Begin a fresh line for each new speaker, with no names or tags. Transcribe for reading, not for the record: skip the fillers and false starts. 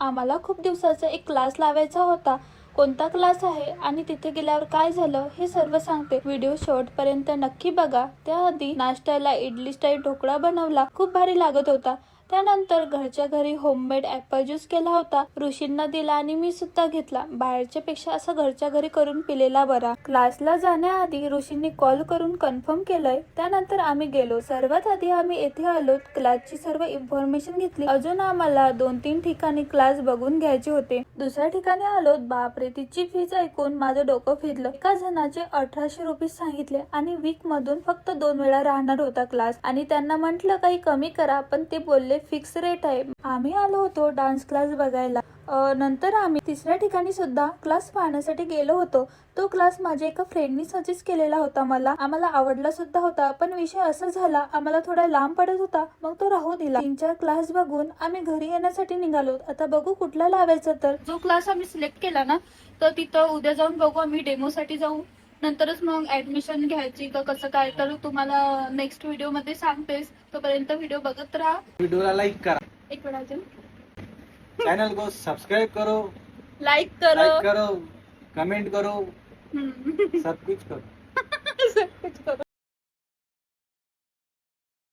आम्हाला खूप दिवसाचा एक क्लास लावायचा होता. कोणता क्लास आहे आणि तिथे गेल्यावर काय झालं हे सर्व सांगते. व्हिडिओ शेवटपर्यंत नक्की बघा. त्याआधी नाश्त्याला इडली स्टाईल ढोकळा बनवला, खूप भारी लागत होता. त्यानंतर घरच्या घरी होममेड ऍपल ज्यूस केला होता. ऋषींना दिला आणि मी सुद्धा घेतला. बाहेरच्या पेक्षा असं घरच्या घरी करून पिलेला बरा. क्लासला जाण्याआधी ऋषींनी कॉल करून कन्फर्म केलंय. त्यानंतर आम्ही गेलो. सर्वात आधी आम्ही येथे आलो, क्लासची सर्व इन्फॉर्मेशन घेतली. अजून आम्हाला 2-3 ठिकाणी क्लास बघून घ्यायचे होते. दुसऱ्या ठिकाणी आलो. बापरे, तिची फीज ऐकून माझं डोकं फिरलं. एका जणाचे 1800 रुपये सांगितले आणि वीक मधून फक्त 2 वेळा राहणार होता क्लास. आणि त्यांना म्हटलं काही कमी करा, पण ते बोलले फिक्स रेट आहे. आम्ही आलो होतो डान्स क्लास बघायला. नंतर आम्ही तिसऱ्या ठिकाणी सुद्धा क्लास पाहण्यासाठी गेलो होतो. तो क्लास माझ्या एका फ्रेंडनी सजेस्ट केलेला होता. आम्हाला आवडला सुद्धा होता, पण विषय असा झाला, आम्हाला थोडा लांब पडत होता, मग तो राहू दिला. 3-4 क्लास बघून आम्ही घरी येण्यासाठी निघालो. आता बघू कुठला लावायचा. तर जो क्लास आम्ही सिलेक्ट केला ना, तर तिथं उद्या जाऊन बघू. आम्ही डेमोसाठी जाऊ, नंतरच मग ऍडमिशन घ्यायची का कसं काय, तर तुम्हाला नेक्स्ट व्हिडिओ मध्ये सांगतेस. तोपर्यंत व्हिडिओ बघत राहा.
वीडियो लाइक करा,
एक वेळा अजून
चैनल को सब्सक्राइब करो,
लाईक करो,
कमेंट करो, सब कुछ करो.
सब कुछ करो.